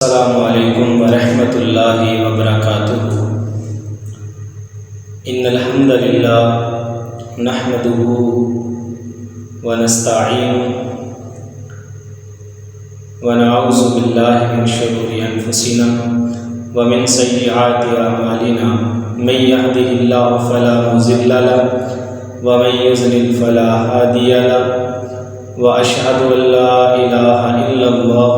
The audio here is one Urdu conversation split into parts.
السلام علیکم ورحمۃ اللہ وبرکاتہ۔ ان الحمد للہ نحمده ونستعینه ونعوذ باللہ من شرور انفسنا ومن سیئات اعمالنا من يهده اللہ فلا مضل له ومن يضلل فلا هادی له وأشهد أن لا إله إلا الله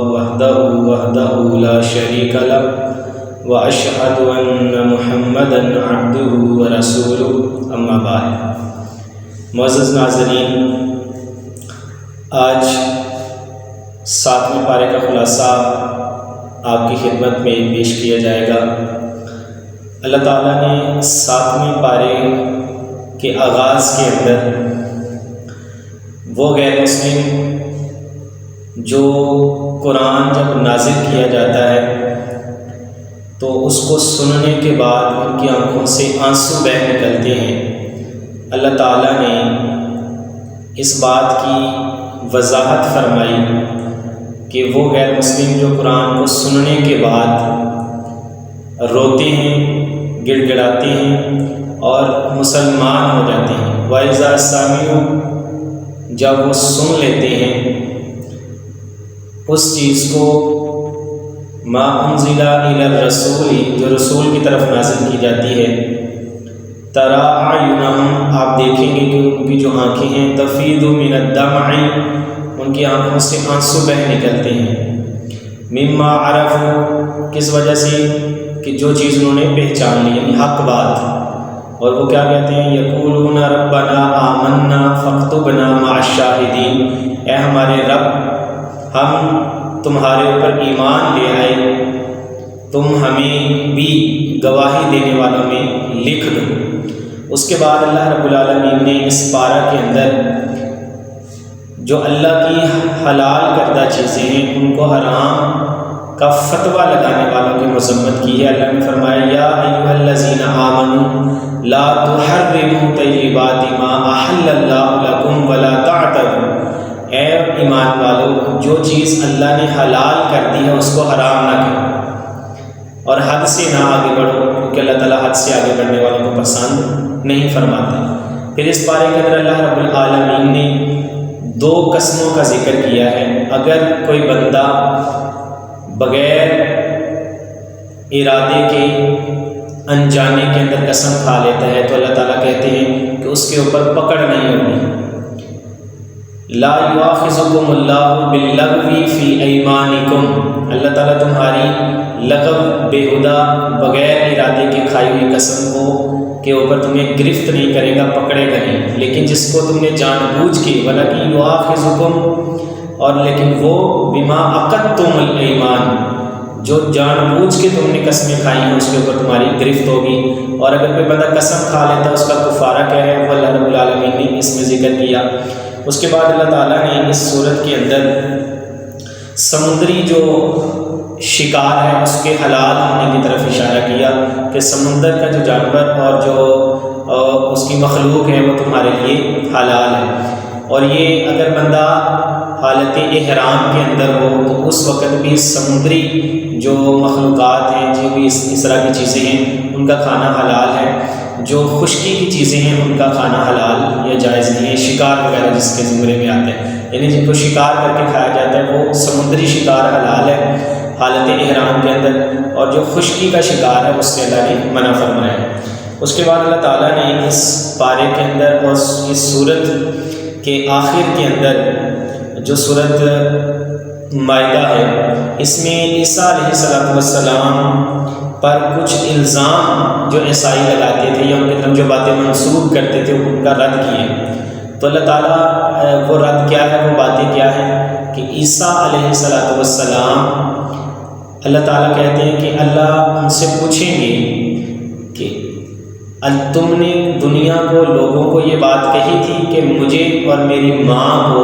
وحده لا شريك له وأشهد أن محمدا عبده ورسوله أما بعد۔ معزز ناظرین، آج 7ویں پارے کا خلاصہ آپ کی خدمت میں پیش کیا جائے گا۔ اللہ تعالیٰ نے 7ویں پارے کے آغاز کے اندر وہ غیر مسلم جو قرآن جب نازل کیا جاتا ہے تو اس کو سننے کے بعد ان کی آنکھوں سے آنسو بہہ نکلتے ہیں، اللہ تعالیٰ نے اس بات کی وضاحت فرمائی کہ وہ غیر مسلم جو قرآن کو سننے کے بعد روتے ہیں، گڑ گڑاتے ہیں اور مسلمان ہو جاتے ہیں۔ وَإِذَا سَمِعُوا، جب وہ سن لیتے ہیں اس چیز کو، ما انزل الی الرسول، جو رسول کی طرف نازل کی جاتی ہے، تری اعینہم، آپ دیکھیں گے کہ ان کی جو آنکھیں ہیں، تفیض من الدمع، ان کی آنکھوں سے آنسو بہہ نکلتے ہیں، مما عرفوا، کس وجہ سے کہ جو چیز انہوں نے پہچان لی، یعنی حق بات۔ اور وہ کیا کہتے ہیں؟ یقولون ربنا آمنا فاکتبنا مع الشاہدین، اے ہمارے رب، ہم تمہارے اوپر ایمان لے آئے، تم ہمیں بھی گواہی دینے والوں میں لکھ دو۔ اس کے بعد اللہ رب العالمین نے اس پارہ کے اندر جو اللہ کی حلال کردہ چیزیں ہیں ان کو حرام کا فتویٰ لگانے والوں کی مذمت کی ہے۔ اللہ نے فرمایا یا ایھا الذین آمنوا لا تحرموا طیبات ما احل اللہ لکم ولا تعتدوا، اے ایمان والو، جو چیز اللہ نے حلال کر دی ہے اس کو حرام نہ کرو اور حد سے نہ آگے بڑھو، کیونکہ اللہ تعالیٰ حد سے آگے بڑھنے والوں کو پسند نہیں فرماتے۔ پھر اس بارے کے اندر اللہ رب العالمین نے 2 قسموں کا ذکر کیا ہے۔ اگر کوئی بندہ بغیر ارادے کے انجانے کے اندر قسم کھا لیتا ہے تو اللہ تعالیٰ کہتے ہیں کہ اس کے اوپر پکڑ نہیں ہوگی۔ لا یؤاخذکم اللہ باللغو فی ایمانکم، اللہ تعالیٰ تمہاری لغو، بےہدہ، بغیر ارادے کے کھائی ہوئی قسم کو کے اوپر تمہیں گرفت نہیں کرے گا، پکڑے گا نہیں۔ لیکن جس کو تم نے جان بوجھ کے، وَلَكِنْ یؤاخذکم، اور لیکن وہ بما عقدتم الایمان، جو جان بوجھ کے تم نے قسمیں کھائی ہیں اس کے اوپر تمہاری گرفت ہوگی۔ اور اگر کوئی بندہ قسم کھا لیتا ہے اس کا کفارہ کیا ہے، وہ اللہ رب العالمین نے اس میں ذکر کیا۔ اس کے بعد اللہ تعالیٰ نے اس صورت کے اندر سمندری جو شکار ہے اس کے حلال ہونے کی طرف اشارہ کیا کہ سمندر کا جو جانور اور جو اس کی مخلوق ہے وہ تمہارے لیے حلال ہے۔ اور یہ اگر بندہ حالت احرام کے اندر ہو تو اس وقت بھی سمندری جو مخلوقات ہیں، جو بھی اس طرح کی چیزیں ہیں ان کا کھانا حلال ہے۔ جو خشکی کی چیزیں ہیں ان کا کھانا حلال یا جائز نہیں ہے۔ شکار وغیرہ جس کے زمرے میں آتے ہیں، یعنی جن کو شکار کر کے کھایا جاتا ہے وہ سمندری شکار حلال ہے حالت احرام کے اندر، اور جو خشکی کا شکار ہے اس سے اللہ نے منع فرمایا ہے۔ اس کے بعد اللہ تعالیٰ نے اس پارے کے اندر اور اس سورت کے آخر کے اندر جو سورت مائدہ ہے اس میں عیسیٰ علیہ السلام پر کچھ الزام جو عیسائی لگاتے تھے یا ان کی طرف جو باتیں منسوب کرتے تھے ان کا رد کیے۔ تو اللہ تعالیٰ وہ رد کیا ہے، وہ باتیں کیا ہیں کہ عیسیٰ علیہ السلام، اللہ تعالیٰ کہتے ہیں کہ اللہ ان سے پوچھیں گے کہ تم نے دنیا کو، لوگوں کو یہ بات کہی تھی کہ مجھے اور میری ماں کو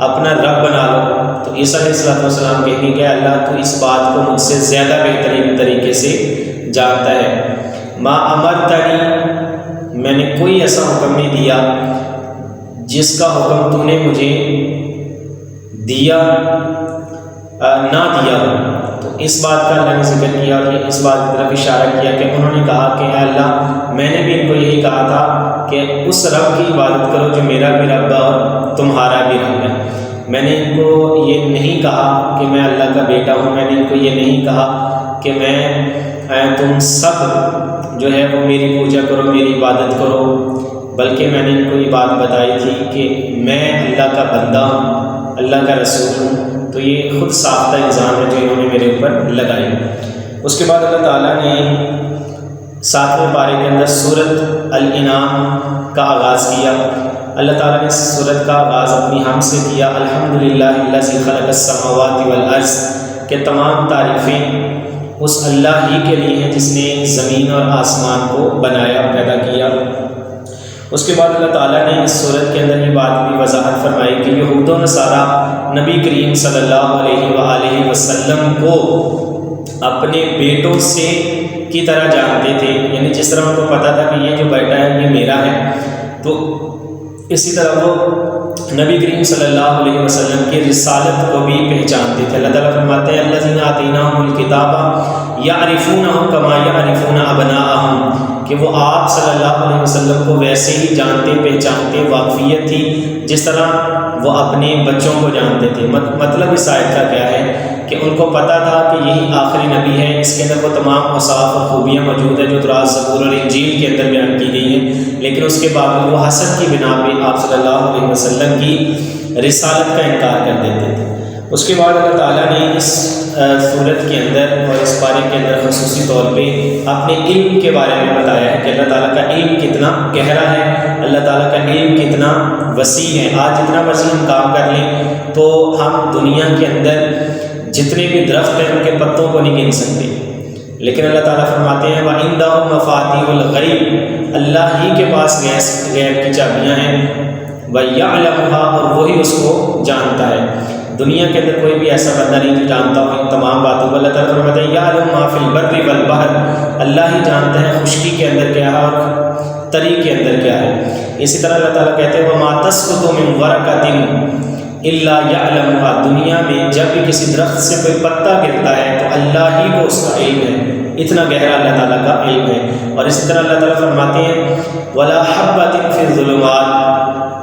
اپنا رب بنا لو، تو عیسیٰ علیہ السلام کہیں گے کہ اللہ تو اس بات کو مجھ سے زیادہ بہترین طریقے سے جانتا ہے۔ ما امرتنی، میں نے کوئی ایسا حکم نہیں دیا جس کا حکم تو نے مجھے دیا نہ دیا۔ تو اس بات کا اللہ نے ذکر کیا اور اس بات کی طرف اشارہ کیا کہ انہوں نے کہا کہ اے اللہ میں نے بھی ان کو یہی کہا تھا کہ اس رب کی عبادت کرو جو میرا بھی رب ہے اور تمہارا بھی رب ہے۔ میں نے ان کو یہ نہیں کہا کہ میں اللہ کا بیٹا ہوں، میں نے ان کو یہ نہیں کہا کہ تم سب جو ہے وہ میری پوجا کرو، میری عبادت کرو، بلکہ میں نے ان کو یہ بات بتائی تھی کہ میں اللہ کا بندہ ہوں، اللہ کا رسول ہوں۔ تو یہ خود ساختہ الزام ہے جو انہوں نے میرے اوپر لگائی۔ اس کے بعد اللہ تعالیٰ نے 7ویں پارے کے اندر سورۃ الانعام کا آغاز کیا۔ اللہ تعالیٰ نے سورت کا آغاز اپنی حمد سے کیا، الحمدللہ الذی خلق السماوات والارض، کہ تمام تعریفیں اس اللہ ہی کے لیے ہیں جس نے زمین اور آسمان کو بنایا، پیدا کیا۔ اس کے بعد اللہ تعالیٰ نے اس صورت کے اندر یہ بات بھی وضاحت فرمائی کہ یہود و نصارہ نبی کریم صلی اللہ علیہ وآلہ وسلم کو اپنے بیٹوں سے کی طرح جانتے تھے، یعنی جس طرح ان کو پتہ تھا کہ یہ جو بیٹا ہے یہ میرا ہے، تو اسی طرح وہ نبی کریم صلی اللہ علیہ وسلم کی رسالت کو بھی پہچانتے تھے۔ اللہ تعالیٰ فرماتے ہیں الذین آتیناہم الکتاب یعرفونہ کما یعرفون ابناءہم، کہ وہ آپ صلی اللہ علیہ وسلم کو ویسے ہی جانتے پہچانتے، واقفیت تھی جس طرح وہ اپنے بچوں کو جانتے تھے۔ مطلب اس آیت کا کیا ہے کہ ان کو پتہ تھا کہ یہی آخری نبی ہے، اس کے اندر وہ تمام اوصاف اور خوبیاں موجود ہیں جو تورات، زبور اور انجیل کے اندر بیان کی گئی ہیں، لیکن اس کے باوجود وہ حسد کی بنا پہ آپ صلی اللہ علیہ وسلم کی رسالت کا انکار کر دیتے تھے۔ اس کے بعد اللہ تعالیٰ نے اس صورت کے اندر اور اس پارے کے اندر خصوصی طور پہ اپنے علم کے بارے میں بتایا ہے کہ اللہ تعالیٰ کا علم کتنا گہرا ہے، اللہ تعالیٰ کا علم کتنا وسیع ہے۔ آج جتنا وسیع ہم کام کر لیں تو ہم دنیا کے اندر جتنے بھی درخت ہیں ان کے پتوں کو نہیں گن سکتے، لیکن اللہ تعالیٰ فرماتے ہیں وَعِندَهُ مَفَاتِحُ الْغَیْبِ، اللہ ہی کے پاس غیب کی چابیاں ہیں، وَيَعْلَمُهَا، اور وہی اس کو جانتا ہے۔ دنیا کے اندر کوئی بھی ایسا بندہ نہیں جو جانتا ہو ان تمام باتوں کو۔ اللہ تعالیٰ فرماتے ہیں یعلم ما فی البر والبحر، اللہ ہی جانتا ہے خشکی کے اندر کیا ہے اور تری کے اندر کیا ہے۔ اسی طرح اللہ تعالیٰ کہتے ہیں وَمَا تَسْقُطُ مِنْ وَرَقَةٍ إِلَّا يَعْلَمُهَا، دنیا میں جب بھی کسی درخت سے کوئی پتا گرتا ہے تو اللہ ہی کو اس کا علم ہے، اتنا گہرا اللہ تعالیٰ کا علم ہے۔ اور اسی طرح اللہ تعالیٰ فرماتے ہیں وَلَا حَبَّةٍ فِي الظُّلُمَاتِ،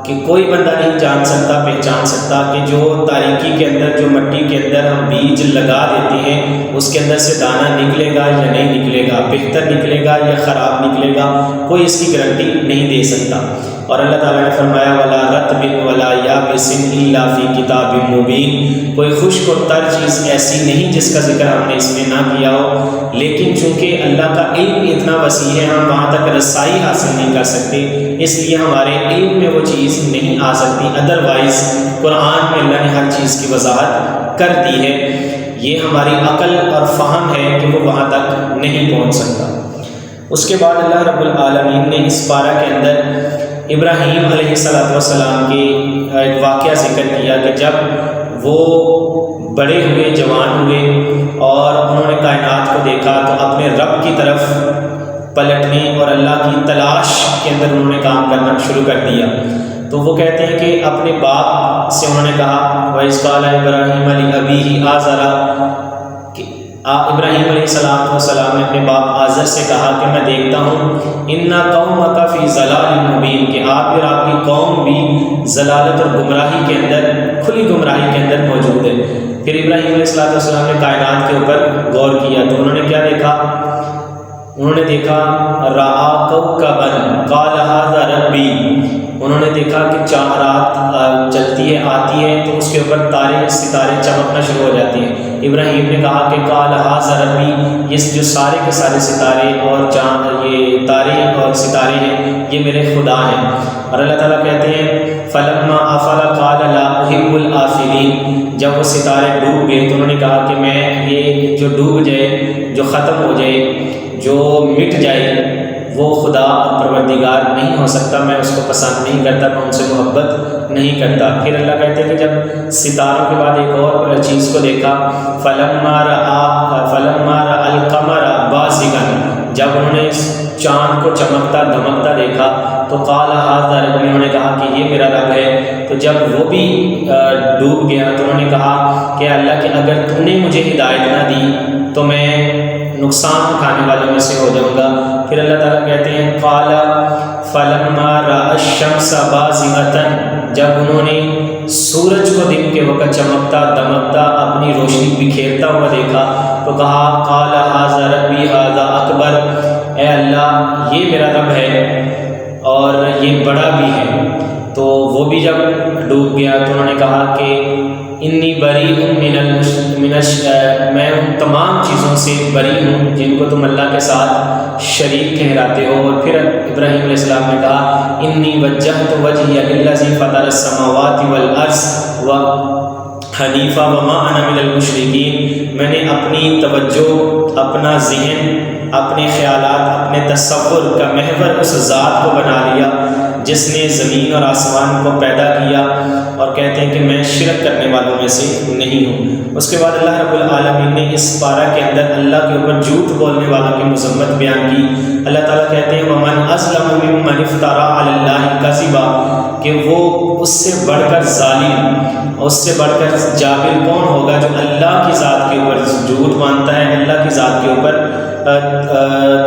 کہ کوئی بندہ نہیں جان سکتا، پہچان سکتا کہ جو تاریکی کے اندر، جو مٹی کے اندر ہم بیج لگا دیتے ہیں اس کے اندر سے دانہ نکلے گا یا نہیں نکلے گا، بہتر نکلے گا یا خراب نکلے گا، کوئی اس کی گارنٹی نہیں دے سکتا۔ اور اللہ تعالیٰ نے فرمایا وَلَا رَطْبٍ وَلَا يَابِسٍ إِلَّا فِي كِتَابٍ مُبِينٍ، کوئی خشک اور تر چیز ایسی نہیں جس کا ذکر ہم نے اس میں نہ کیا ہو، لیکن چونکہ اللہ کا علم اتنا وسیع ہے ہم وہاں تک رسائی حاصل نہیں کر سکتے، اس لیے ہمارے علم میں وہ چیز نہیں آ سکتی۔ ادروائز قرآن میں اللہ نے ہر چیز کی وضاحت کر دی ہے، یہ ہماری عقل اور فہم ہے کہ وہ وہاں تک نہیں پہنچ سکتا۔ اس کے بعد اللہ رب العالمین نے اس پارہ کے اندر ابراہیم علیہ السلام کے ایک واقعہ ذکر کیا کہ جب وہ بڑے ہوئے، جوان ہوئے اور انہوں نے کائنات کو دیکھا تو اپنے رب کی طرف پلٹنے اور اللہ کی تلاش کے اندر انہوں نے کام کرنا شروع کر دیا۔ تو وہ کہتے ہیں کہ اپنے باپ سے انہوں نے کہا وَإِذْ قَالَ إِبْرَاهِيمُ لِأَبِيهِ آزَرَ، کہ ابراہیم علیہ السلام نے اپنے باپ آزر سے کہا کہ میں دیکھتا ہوں اِنَّ قَوْمَكَ فِي ضَلَالٍ مُبِينٍ، کہ آپ اور آپ کی قوم بھی ضلالت اور گمراہی کے اندر، کھلی گمراہی کے اندر موجود ہے۔ پھر ابراہیم علیہ السلام نے کائنات کے اوپر غور کیا تو انہوں نے کیا دیکھا؟ انہوں نے دیکھا رَأَىٰ كَوْكَبًا قَالَ هَٰذَا رَبِّي، انہوں نے دیکھا کہ رات چلتی ہے، آتی ہے تو اس کے اوپر تارے ستارے چمکنا شروع ہو جاتی ہیں۔ ابراہیم نے کہا کہ قَالَ هَٰذَا رَبِّي، یہ جو سارے کے سارے ستارے اور چاند، یہ تارے اور ستارے ہیں یہ میرے خدا ہیں۔ اور اللہ تعالیٰ کہتے ہیں فَلَمَّا أَفَلَ قَالَ لَا أُحِبُّ الْآفِلِينَ، جب وہ ستارے ڈوب گئے تو انہوں نے کہا کہ میں یہ جو ڈوب جائے، جو ختم ہو جائے، جو مٹ جائے، وہ خدا اور پروردگار نہیں ہو سکتا، میں اس کو پسند نہیں کرتا، میں ان سے محبت نہیں کرتا۔ پھر اللہ کہتے ہیں کہ جب ستاروں کے بعد ایک اور چیز کو دیکھا فَلَمَّا رَأَى الْقَمَرَ بَازِغًا، جب انہوں نے اس چاند کو چمکتا دھمکتا دیکھا تو قال ھذا ربی، انہوں نے کہا کہ یہ میرا رب ہے۔ تو جب وہ بھی ڈوب گیا تو انہوں نے کہا کہ اللہ کہ اگر تو نے مجھے ہدایت نہ دی تو میں نقصان اٹھانے والوں میں سے ہو جاؤں گا۔ پھر اللہ تعالیٰ کہتے ہیں قال فلما رأى الشمس بازغة، جب انہوں نے سورج کو دن کے وقت چمکتا دمکتا اپنی روشنی بکھیرتا ہوا دیکھا تو کہا قال ھذا ربی ھذا اکبر، اے اللہ یہ میرا رب ہے اور یہ بڑا بھی ہے۔ تو وہ بھی جب ڈوب گیا تو انہوں نے کہا کہ انی بری میں ان تمام چیزوں سے بری ہوں جن کو تم اللہ کے ساتھ شریک ٹھہراتے ہو۔ اور پھر ابراہیم علیہ السلام نے کہا انی وجہت وجہی للذی فطر السماوات والارض حنیفا وما انا من المشرکین، میں نے اپنی توجہ، اپنا ذہن، اپنے خیالات، اپنے تصور کا محور اس ذات کو بنا لیا جس نے زمین اور آسمان کو پیدا کیا، اور کہتے ہیں کہ میں شرک کرنے والوں میں سے نہیں ہوں۔ اس کے بعد اللہ رب العالمین نے اس پارہ کے اندر اللہ کے اوپر جھوٹ بولنے والوں کی مذمت بیان کی۔ اللہ تعالیٰ کہتے ہیں وَمَنْ أَظْلَمُ مِمَّنِ افْتَرَىٰ عَلَى اللَّهِ كَذِبًا، کہ وہ اس سے بڑھ کر ظالم، اس سے بڑھ کر جابر کون ہوگا جو اللہ کی ذات کے اوپر جھوٹ مانتا ہے، اللہ کی ذات کے اوپر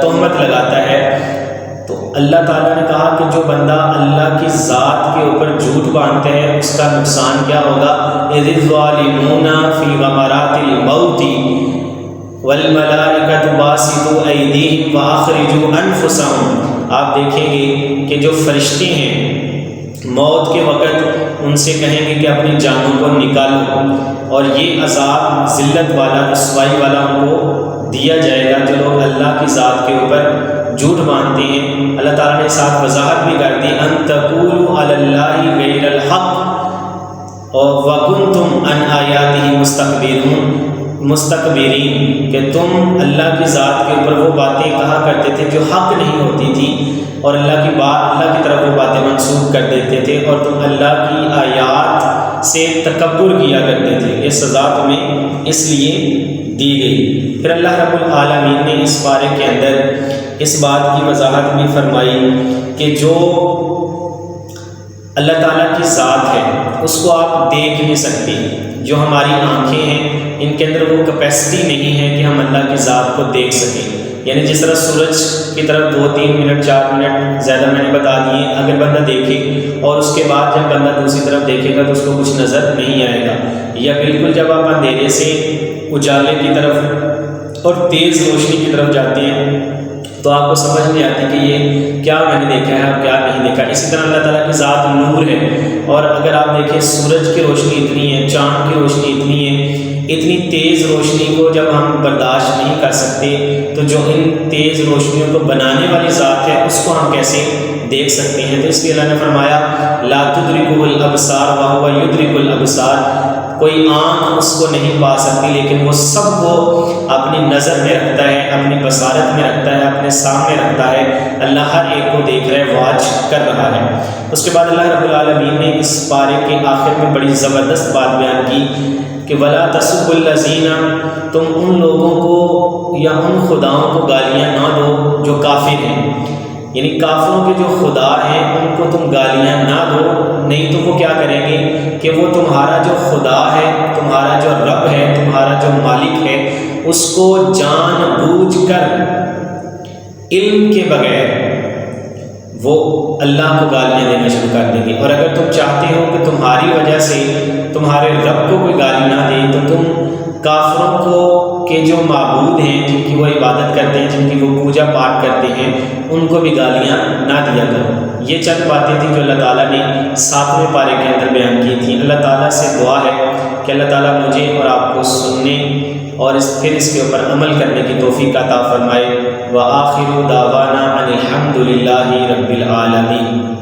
تہمت لگاتا ہے۔ تو اللہ تعالیٰ نے کہا کہ جو بندہ اللہ کی ذات کے اوپر جھوٹ باندھتا ہے اس کا نقصان کیا ہوگا۔ اذ الظالمون فی غمرات الموت والملائکۃ باسطوا ایدیہم واخرجوا انفسہم، آپ دیکھیں گے کہ جو فرشتے ہیں موت کے وقت ان سے کہیں گے کہ اپنی جانوں کو نکالو، اور یہ عذاب ذلت والا، رسوائی والا ان کو دیا جائے گا جو لوگ اللہ کی ذات کے اوپر جھوٹ مانتے ہیں۔ اللہ تعالیٰ نے ساتھ وضاحت بھی کر دی ان تقولوا علی اللہ غیر الحق وکنتم عن آیاتہ مستکبرین، کہ تم اللہ کی ذات کے اوپر وہ باتیں کہا کرتے تھے جو حق نہیں ہوتی تھی، اور اللہ کی طرف وہ باتیں منسوخ کر دیتے تھے، اور تم اللہ کی آیات سے تکبر کیا کرتے تھے۔ یہ سزا تمہیں اس لیے دی گئی۔ پھر اللہ رب العالمین نے اس پارے کے اندر اس بات کی وضاحت بھی فرمائی کہ جو اللہ تعالیٰ کی ذات ہے اس کو آپ دیکھ نہیں سکتے، جو ہماری آنکھیں ہیں ان کے اندر وہ کیپیسٹی نہیں ہے کہ ہم اللہ کی ذات کو دیکھ سکیں۔ یعنی جس طرح سورج کی طرف 2-3 منٹ 4 منٹ زیادہ میں نے بتا دیے، اگر بندہ دیکھے اور اس کے بعد جب بندہ دوسری طرف دیکھے گا تو اس کو کچھ نظر نہیں آئے گا، یا بالکل جب آپ اندھیرے سے اجالے کی طرف اور تیز روشنی کی طرف جاتے ہیں تو آپ کو سمجھ نہیں آتی کہ یہ کیا میں نے دیکھا ہے اور کیا نہیں دیکھا۔ اسی طرح اللہ تعالیٰ کی ذات نور ہے، اور اگر آپ دیکھیں سورج کی روشنی اتنی ہے، چاند کی روشنی اتنی ہے، اتنی تیز روشنی کو جب ہم برداشت نہیں کر سکتے تو جو ان تیز روشنیوں کو بنانے والی ذات ہے اس کو ہم کیسے دیکھ سکتے ہیں۔ تو اس لیے اللہ نے فرمایا لا تدرکہ الابصار وہو یدرک الابصار، کوئی آنکھ اس کو نہیں پا سکتی لیکن وہ سب کو اپنی نظر میں رکھتا ہے، اپنی بصارت میں رکھتا ہے، اپنے سامنے رکھتا ہے۔ اللہ ہر ایک کو دیکھ رہا ہے، واچ کر رہا ہے۔ اس کے بعد اللہ رب العالمین نے اس پارے کے آخر میں بڑی زبردست بات بیان کی کہ وَلَا تَسُبُّوا الَّذِينَ، تم ان لوگوں کو یا ان خداؤں کو گالیاں نہ دو جو کافر ہیں، یعنی کافروں کے جو خدا ہیں ان کو تم گالیاں نہ دو، نہیں تو وہ کیا کریں گے کہ وہ تمہارا جو خدا ہے، تمہارا جو رب ہے، تمہارا جو مالک ہے، اس کو جان بوجھ کر علم کے بغیر وہ اللہ کو گالیاں دینا شروع کر دیں گے۔ اور اگر تم چاہتے ہو کہ تمہاری وجہ سے تمہارے رب کو کوئی گالی نہ دے تو تم کافروں کو کے جو معبود ہیں، جن کی وہ عبادت کرتے ہیں، جن کی وہ پوجا پاٹ کرتے ہیں، ان کو بھی گالیاں نہ دیا کرو۔ یہ چند باتیں تھیں جو اللہ تعالیٰ نے 7ویں پارے کے اندر بیان کی تھیں۔ اللہ تعالیٰ سے دعا ہے کہ اللہ تعالیٰ مجھے اور آپ کو سننے اور پھر اس کے اوپر عمل کرنے کی توفیق عطا فرمائے۔ وآخر دعوانا ان الحمد للہ رب العالمین۔